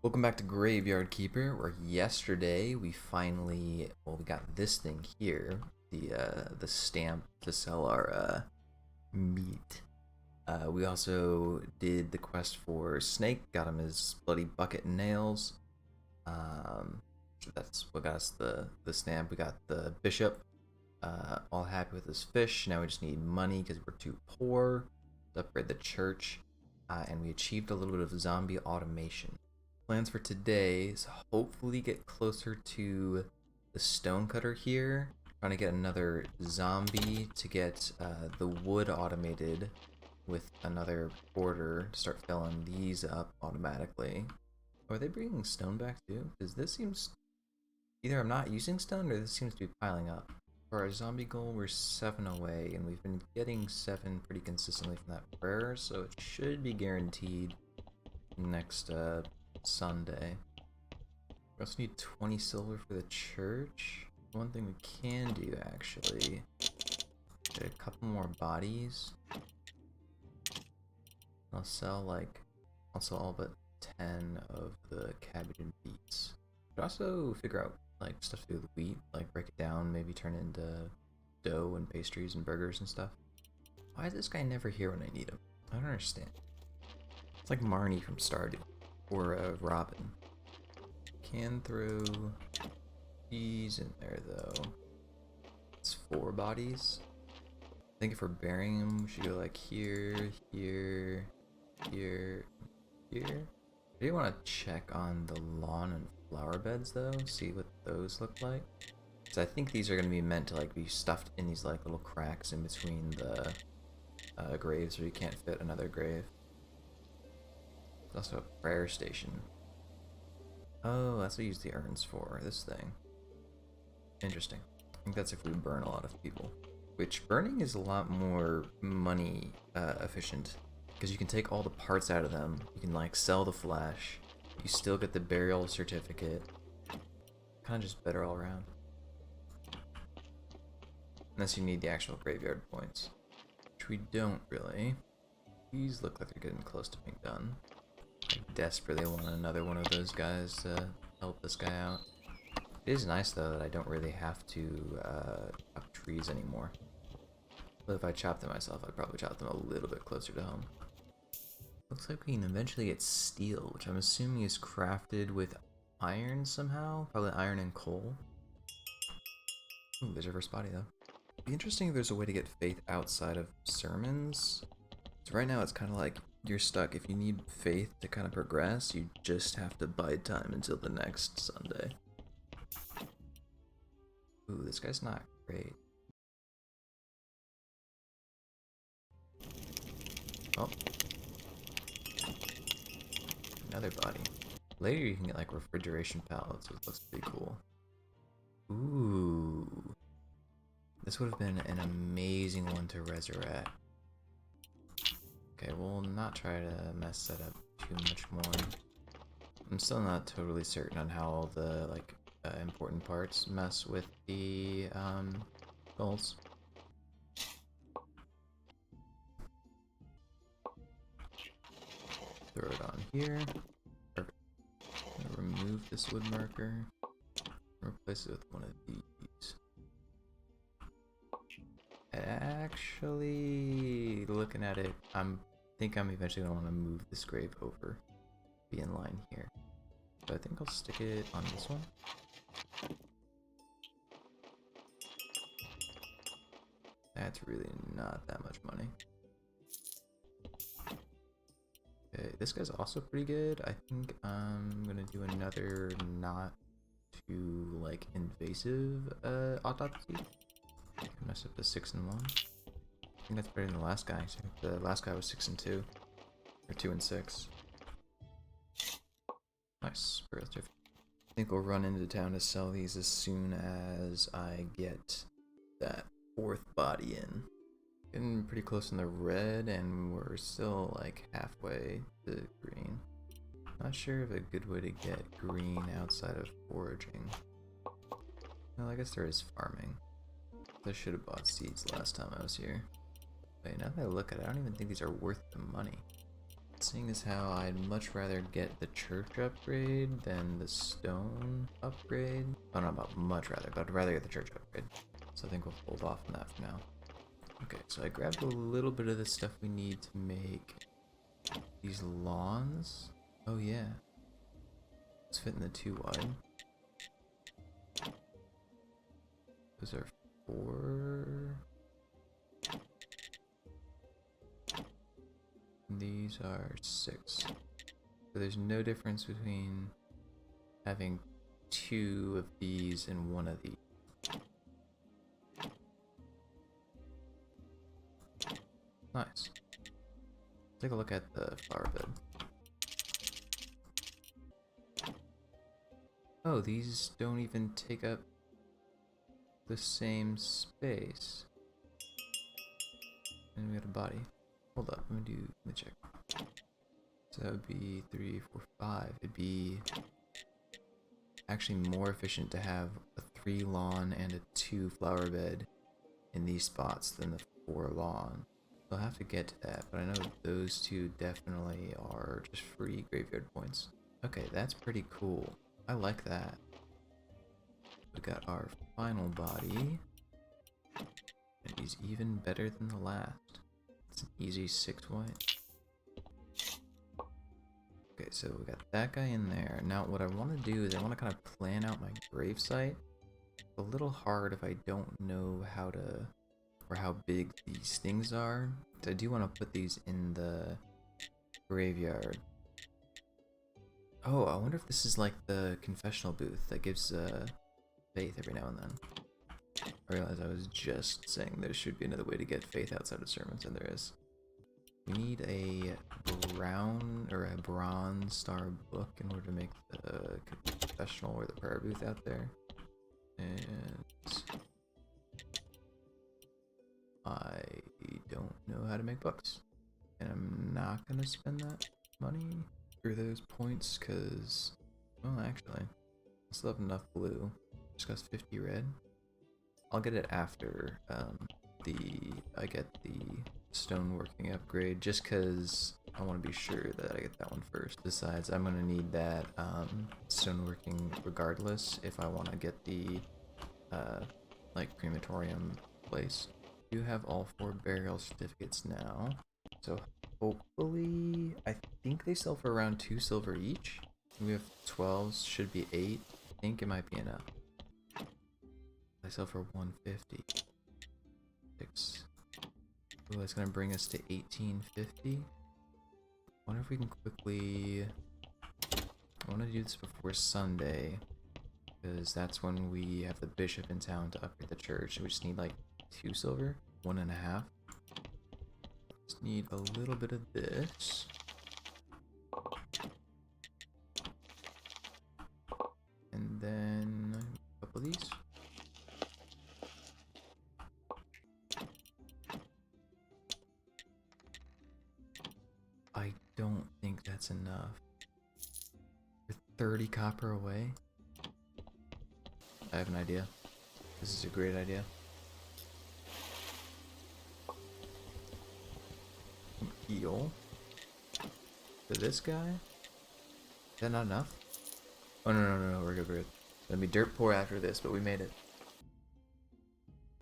Welcome back to Graveyard Keeper, where yesterday we finally, we got this thing here, the stamp to sell our meat. We also did the quest for Snake, got him his bloody bucket and nails. So that's what got us the stamp. We got the bishop, all happy with his fish. Now we just need money because we're too poor to upgrade the church, and we achieved a little bit of zombie automation. Plans for today is hopefully get closer to the stonecutter here. Trying to get another zombie to get the wood automated with another porter to start filling these up automatically. Are they bringing stone back too? Because this seems either I'm not using stone or this seems to be piling up. For our zombie goal, we're 7 away, and we've been getting 7 pretty consistently from that prayer, so it should be guaranteed next Sunday. We also need 20 silver for the church. One thing we can do actually, get a couple more bodies. I'll sell all but 10 of the cabbage and beets. But also figure out like stuff to do with wheat, like break it down, maybe turn it into dough and pastries and burgers and stuff. Why is this guy never here when I need him? I don't understand. It's like Marnie from Stardew. Or Robin. Can throw these in there though. It's 4 bodies. I think if we're burying them, we should go like here, here, here, here. I do want to check on the lawn and flower beds though, see what those look like. Because I think these are going to be meant to like be stuffed in these like little cracks in between the graves where you can't fit another grave. There's also a prayer station. Oh, that's what you use the urns for, this thing. Interesting. I think that's if we burn a lot of people. Which, burning is a lot more money efficient. Because you can take all the parts out of them. You can, like, sell the flesh. You still get the burial certificate. Kind of just better all around. Unless you need the actual graveyard points. Which we don't really. These look like they're getting close to being done. I desperately want another one of those guys to help this guy out. It is nice though that I don't really have to chop trees anymore. But if I chopped them myself, I'd probably chop them a little bit closer to home. Looks like we can eventually get steel, which I'm assuming is crafted with iron somehow. Probably iron and coal. Ooh, there's our first body though. It'd be interesting if there's a way to get faith outside of sermons. So right now it's kind of like you're stuck. If you need faith to kind of progress, you just have to bide time until the next Sunday. Ooh, this guy's not great. Oh. Another body. Later you can get like refrigeration pallets, which looks pretty cool. Ooh. This would have been an amazing one to resurrect. Okay, we'll not try to mess that up too much more. I'm still not totally certain on how all the like important parts mess with the goals. Throw it on here. Perfect. Remove this wood marker. Replace it with one of these. Actually, looking at it, I think I'm eventually gonna want to move this grave over, be in line here. So I think I'll stick it on this one. That's really not that much money. Okay, this guy's also pretty good. I think I'm gonna do another not too like invasive autopsy. I messed up the 6 and 1. I think that's better than the last guy. So the last guy was 6 and 2, or 2 and 6. Nice. I think we'll run into town to sell these as soon as I get that 4th body in. Getting pretty close in the red, and we're still like halfway to green. Not sure of a good way to get green outside of foraging. Well, I guess there is farming. I should have bought seeds last time I was here. Wait, now that I look at it, I don't even think these are worth the money. seeing as how I'd much rather get the church upgrade than the stone upgrade. Oh, not about much rather, but I'd rather get the church upgrade. So I think we'll hold off on that for now. Okay, so I grabbed a little bit of the stuff we need to make these lawns. Oh yeah. Let's fit in the 2 wide. Those are 4. And these are 6. So there's no difference between having 2 of these and 1 of these. Nice. Take a look at the flower bed. Oh, these don't even take up the same space. And we got a body. Hold up, let me check. So that would be 3, 4, 5. It'd be actually more efficient to have a 3 lawn and a 2 flower bed in these spots than the 4 lawn. I'll have to get to that, but I know those 2 definitely are just free graveyard points. Okay, that's pretty cool. I like that. We got our final body, and he's even better than the last. It's an easy 6 white. Okay, so we got that guy in there. Now what I want to do is I want to kind of plan out my gravesite. It's a little hard if I don't know how to, or how big these things are. I do want to put these in the graveyard. Oh, I wonder if this is like the confessional booth that gives faith every now and then. I realized I was just saying there should be another way to get faith outside of sermons, and there is. We need a brown or a bronze star book in order to make the confessional or the prayer booth out there. And I don't know how to make books. And I'm not gonna spend that money for those points because, well, actually, I still have enough blue. Just got 50 red. I'll get it after I get the stoneworking upgrade, just because I want to be sure that I get that one first. Besides, I'm going to need that stoneworking regardless if I want to get the like crematorium place. I do have all 4 burial certificates now, so hopefully, I think they sell for around 2 silver each. We have 12s, should be 8. I think it might be enough. They sell for 150. 6. Oh, that's gonna bring us to 1850. Wonder if we can quickly. I want to do this before Sunday, because that's when we have the bishop in town to upgrade the church. We just need like 2 silver, 1.5. Just need a little bit of this. And then a couple of these. I don't think that's enough. We're 30 copper away. I have an idea. This is a great idea. Heal to this guy. Is that not enough? Oh no, we're good, we're good. It'll be dirt poor after this, but we made it.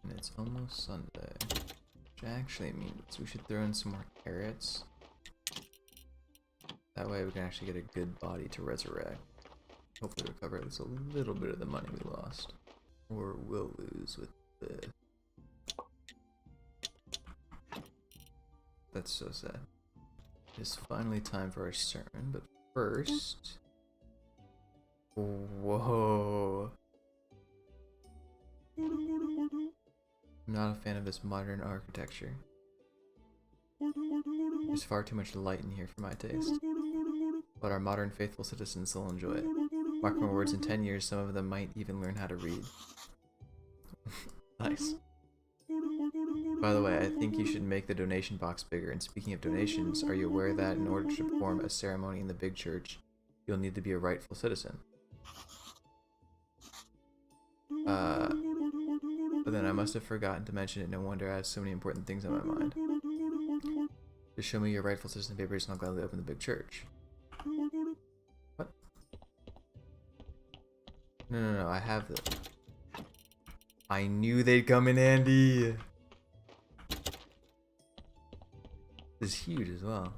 And it's almost Sunday. Which actually means we should throw in some more carrots. That way we can actually get a good body to resurrect. Hopefully recover at least a little bit of the money we lost. Or will lose with this. That's so sad. It's finally time for our sermon, but first... Whoa! I'm not a fan of this modern architecture. There's far too much light in here for my taste. But our modern faithful citizens will enjoy it. Mark my words, in 10 years some of them might even learn how to read. Nice. By the way, I think you should make the donation box bigger, and speaking of donations, are you aware that in order to perform a ceremony in the big church, you'll need to be a rightful citizen? But then I must have forgotten to mention it, no wonder I have so many important things on my mind. Just show me your rightful citizen papers and I'll gladly open the big church. What? No, I have them. I knew they'd come in handy. This is huge as well.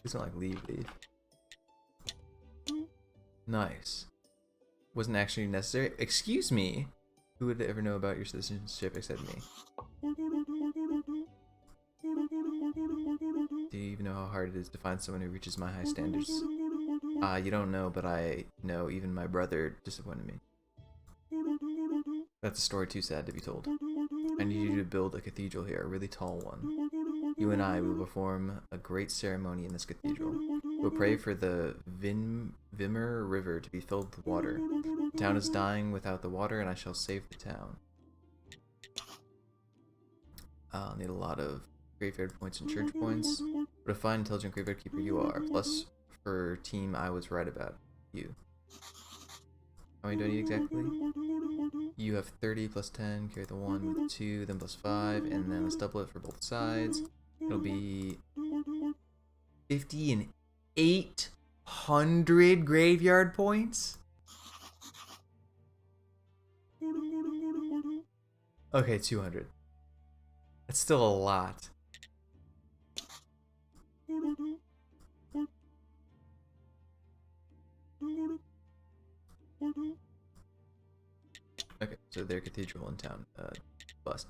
Please don't like leave. Nice. Wasn't actually necessary. Excuse me. Who would ever know about your citizenship except me? Do you even know how hard it is to find someone who reaches my high standards? You don't know, but I know even my brother disappointed me. That's a story too sad to be told. I need you to build a cathedral here, a really tall one. You and I will perform a great ceremony in this cathedral. We'll pray for the Vimmer River to be filled with water. The town is dying without the water, and I shall save the town. I'll need a lot of graveyard points and church points. What a fine, intelligent graveyard keeper you are. Plus, for team, I was right about you. How many do I need exactly? You have 30 plus 10, carry the 1 with 2, then plus 5, and then let's double it for both sides. It'll be 50 and 800 graveyard points? Okay, 200. That's still a lot. Okay, so their cathedral in town, bust.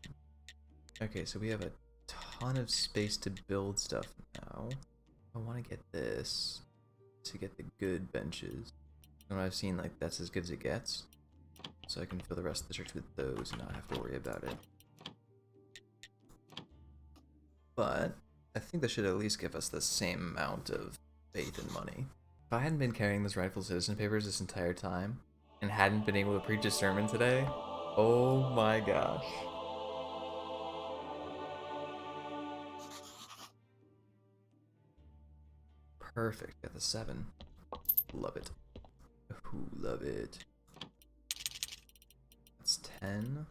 Okay, so we have a ton of space to build stuff now. I want to get this to get the good benches. And I've seen, like, that's as good as it gets. So I can fill the rest of the church with those and not have to worry about it. But I think that should at least give us the same amount of faith and money. If I hadn't been carrying those rightful citizen papers this entire time, and hadn't been able to preach a sermon today, oh my gosh. Perfect, got the 7. Love it. Ooh, love it. That's 10.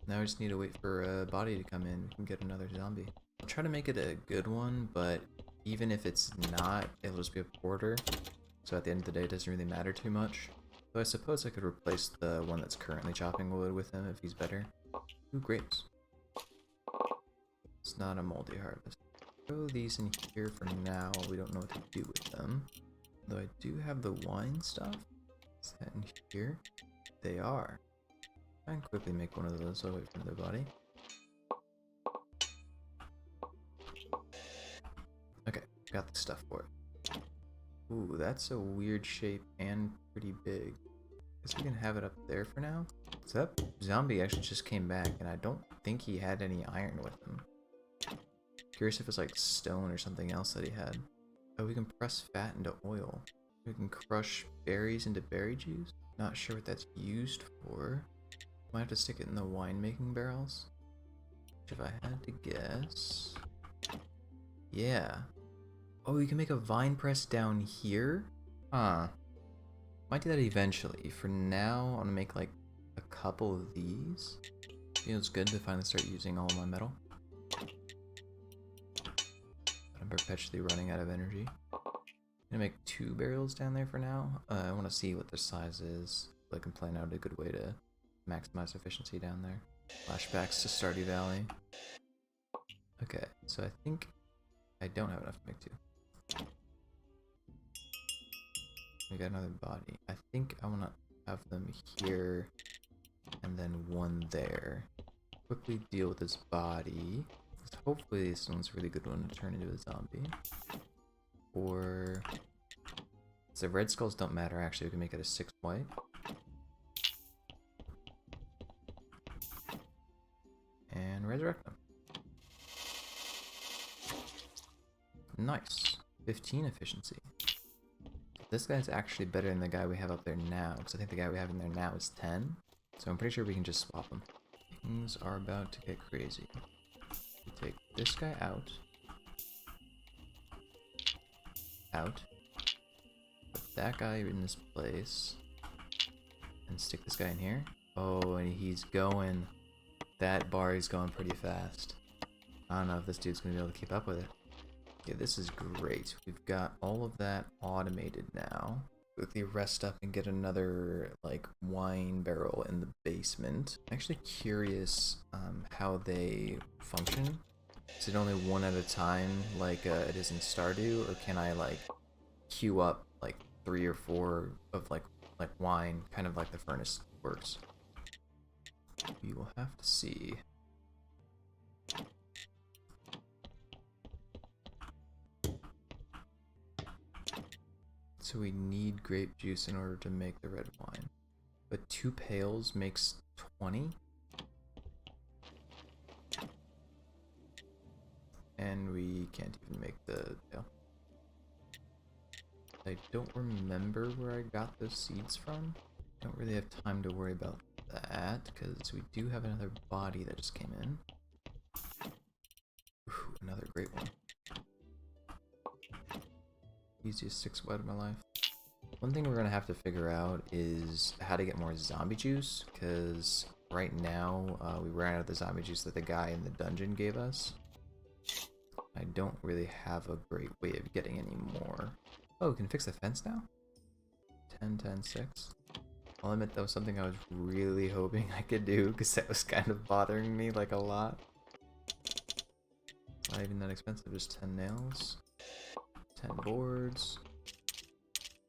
Now we just need to wait for a body to come in. We can get another zombie. I'll try to make it a good one, but even if it's not, it'll just be a porter. So at the end of the day, it doesn't really matter too much. Though I suppose I could replace the one that's currently chopping wood with him if he's better. Ooh, grapes. It's not a moldy harvest. Throw these in here for now. We don't know what to do with them. Though I do have the wine stuff. Is that in here? They are. I can quickly make one of those so I wait for another body. Okay, got the stuff for it. Ooh, that's a weird shape and pretty big. Guess we can have it up there for now. So that zombie actually just came back, and I don't think he had any iron with him. Curious if it's like stone or something else that he had. Oh, we can press fat into oil. We can crush berries into berry juice. Not sure what that's used for. Might have to stick it in the winemaking barrels. If I had to guess... Yeah. Oh, you can make a vine press down here? Huh. Might do that eventually. For now, I'm gonna make like a couple of these. Feels good to finally start using all of my metal. But I'm perpetually running out of energy. I'm gonna make 2 barrels down there for now. I want to see what the size is, so I can plan out a good way to maximize efficiency down there. Flashbacks to Stardew Valley. Okay, so I think I don't have enough to make 2. We got another body. I think I want to have them here and then 1 there. Quickly deal with this body. Hopefully this one's a really good one to turn into a zombie. Or... So red skulls don't matter actually, we can make it a 6 white. And resurrect them. Nice. 15 efficiency. This guy's actually better than the guy we have up there now, because I think the guy we have in there now is 10. So I'm pretty sure we can just swap them. Things are about to get crazy. We take this guy out. Out. Put that guy in this place. And stick this guy in here. Oh, and he's going. That bar is going pretty fast. I don't know if this dude's gonna be able to keep up with it. Yeah, this is great. We've got all of that automated now. Quickly rest up and get another like wine barrel in the basement. I'm actually curious how they function. Is it only one at a time like it is in Stardew, or can I like queue up like 3 or 4 of like wine, kind of like the furnace works? We will have to see. So we need grape juice in order to make the red wine. But 2 pails makes 20? And we can't even make the pail. I don't remember where I got those seeds from. I don't really have time to worry about that, because we do have another body that just came in. Ooh, another great one. Easiest 6 wet of my life. One thing we're gonna have to figure out is how to get more zombie juice, because right now we ran out of the zombie juice that the guy in the dungeon gave us. I don't really have a great way of getting any more. Oh, we can fix the fence now? 10, 10, 6. I'll admit that was something I was really hoping I could do, because that was kind of bothering me like a lot. It's not even that expensive, just 10 nails. 10 boards,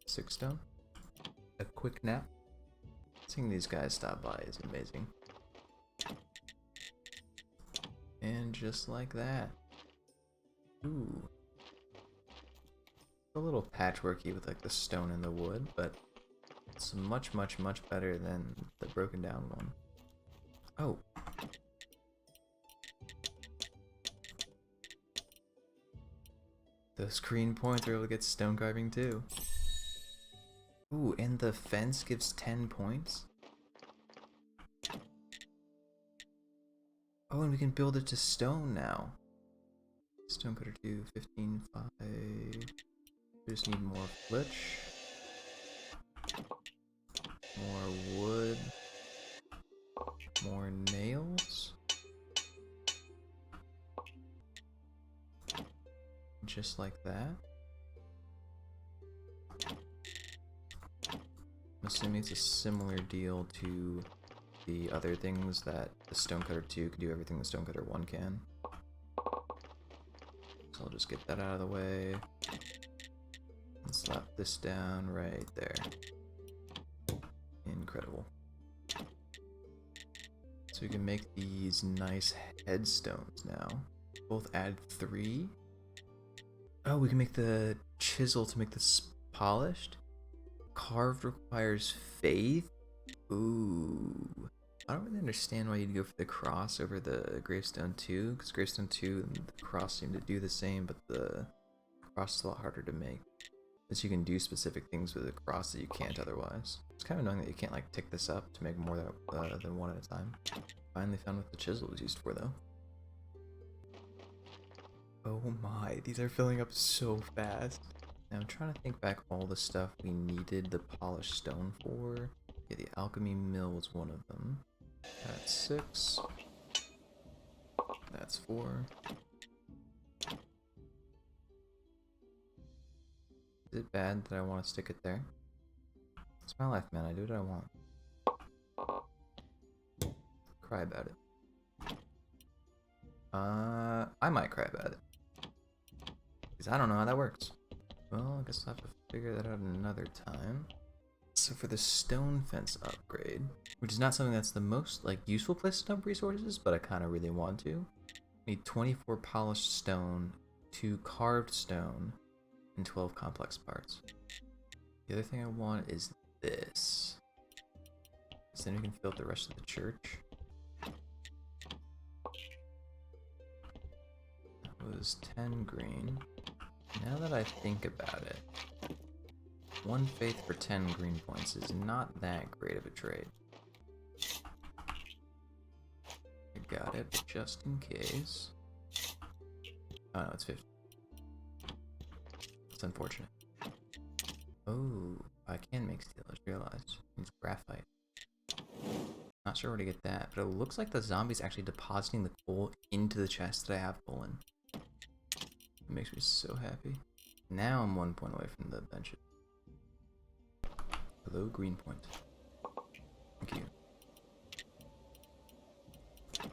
6 stone, a quick nap. Seeing these guys stop by is amazing. And just like that. Ooh. A little patchworky with like the stone and the wood, but it's much, much, much better than the broken down one. Oh. Those green points are able to get stone carving too. Ooh, and the fence gives 10 points? Oh, and we can build it to stone now. Stonecutter 2, 15, 5. We just need more flitch. More wood. More nails. Just like that. I'm assuming it's a similar deal to the other things that the Stonecutter 2 can do everything the Stonecutter 1 can. So I'll just get that out of the way. And slap this down right there. Incredible. So we can make these nice headstones now. Both add 3. Oh, we can make the chisel to make this polished. Carved requires faith? Ooh. I don't really understand why you'd go for the cross over the gravestone 2, because gravestone 2 and the cross seem to do the same, but the cross is a lot harder to make. Because you can do specific things with the cross that you can't otherwise. It's kind of annoying that you can't like tick this up to make more than one at a time. Finally found what the chisel was used for though. Oh my, these are filling up so fast. Now I'm trying to think back all the stuff we needed the polished stone for. Yeah, the alchemy mill was one of them. That's 6. That's 4. Is it bad that I want to stick it there? It's my life, man. I do what I want. Cry about it. I might cry about it. Because I don't know how that works. Well, I guess I'll have to figure that out another time. So for the stone fence upgrade, which is not something that's the most like useful place to dump resources, but I kind of really want to. I need 24 polished stone, 2 carved stone, and 12 complex parts. The other thing I want is this. So then we can fill up the rest of the church. That was 10 green. Now that I think about it, 1 faith for 10 green points is not that great of a trade. I got it, but just in case. Oh no, it's 50. It's unfortunate. Oh, I can make steel, I just realized. It needs graphite. Not not sure where to get that, but it looks like the zombie's actually depositing the coal into the chest that I have coal in. It makes me so happy. Now I'm 1 point away from the benches. Hello, green point. Thank you.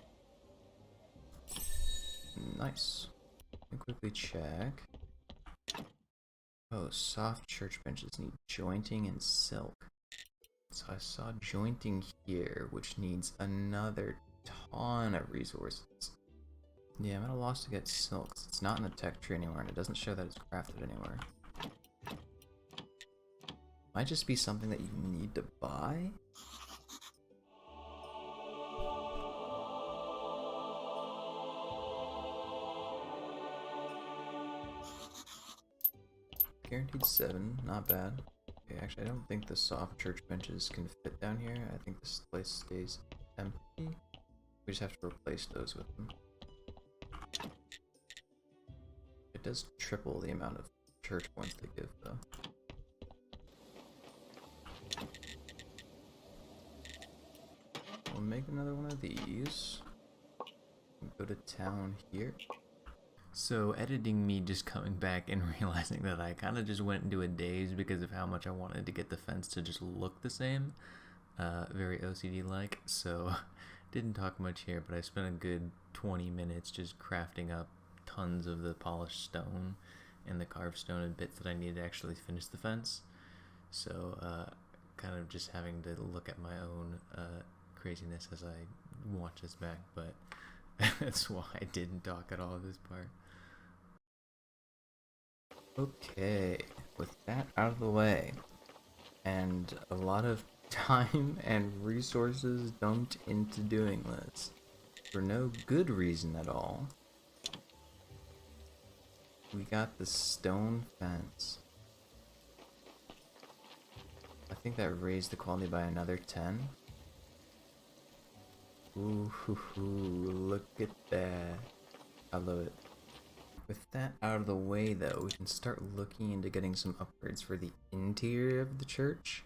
Nice. Let me quickly check. Oh, soft church benches need jointing and silk. So I saw jointing here, which needs another ton of resources. Yeah, I'm at a loss to get silk. It's not in the tech tree anywhere, and it doesn't show that it's crafted anywhere. Might just be something that you need to buy? Guaranteed 7, not bad. Okay, actually I don't think the soft church benches can fit down here. I think this place stays empty. We just have to replace those with them. It does triple the amount of church points they give though. We'll make another one of these. Go to town here. So editing me just coming back and realizing that I kind of just went into a daze because of how much I wanted to get the fence to just look the same. Very OCD-like, so didn't talk much here, but I spent a good 20 minutes just crafting up tons of the polished stone and the carved stone and bits that I needed to actually finish the fence. So kind of just having to look at my own craziness as I watch this back, but that's why I didn't talk at all this part. Okay, with that out of the way, and a lot of time and resources dumped into doing this, for no good reason at all, we got the stone fence. I think that raised the quality by another 10. Ooh, look at that. I love it. With that out of the way though, we can start looking into getting some upgrades for the interior of the church.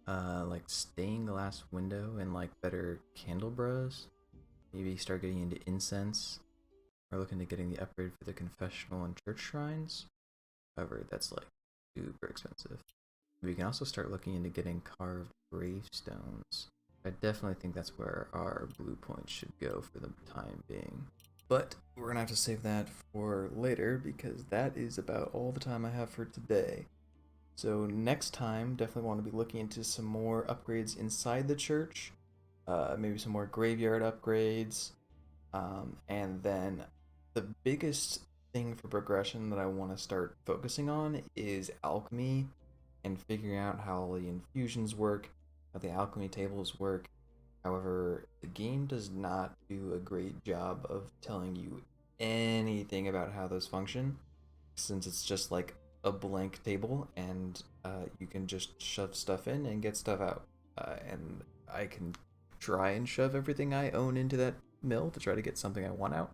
Like stained glass window and like better candelabras. Maybe start getting into incense. We're looking at getting the upgrade for the confessional and church shrines. However, that's like super expensive. We can also start looking into getting carved gravestones. I definitely think that's where our blue points should go for the time being. But we're gonna have to save that for later because that is about all the time I have for today. So next time, definitely want to be looking into some more upgrades inside the church, maybe some more graveyard upgrades, and then the biggest thing for progression that I want to start focusing on is alchemy and figuring out how the infusions work, how the alchemy tables work. However, the game does not do a great job of telling you anything about how those function, since it's just like a blank table and you can just shove stuff in and get stuff out. And I can try and shove everything I own into that mill to try to get something I want out.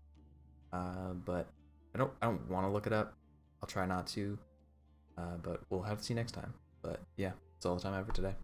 But I don't want to look it up. I'll try not to. But we'll have to see next time. But yeah, that's all the time I have for today.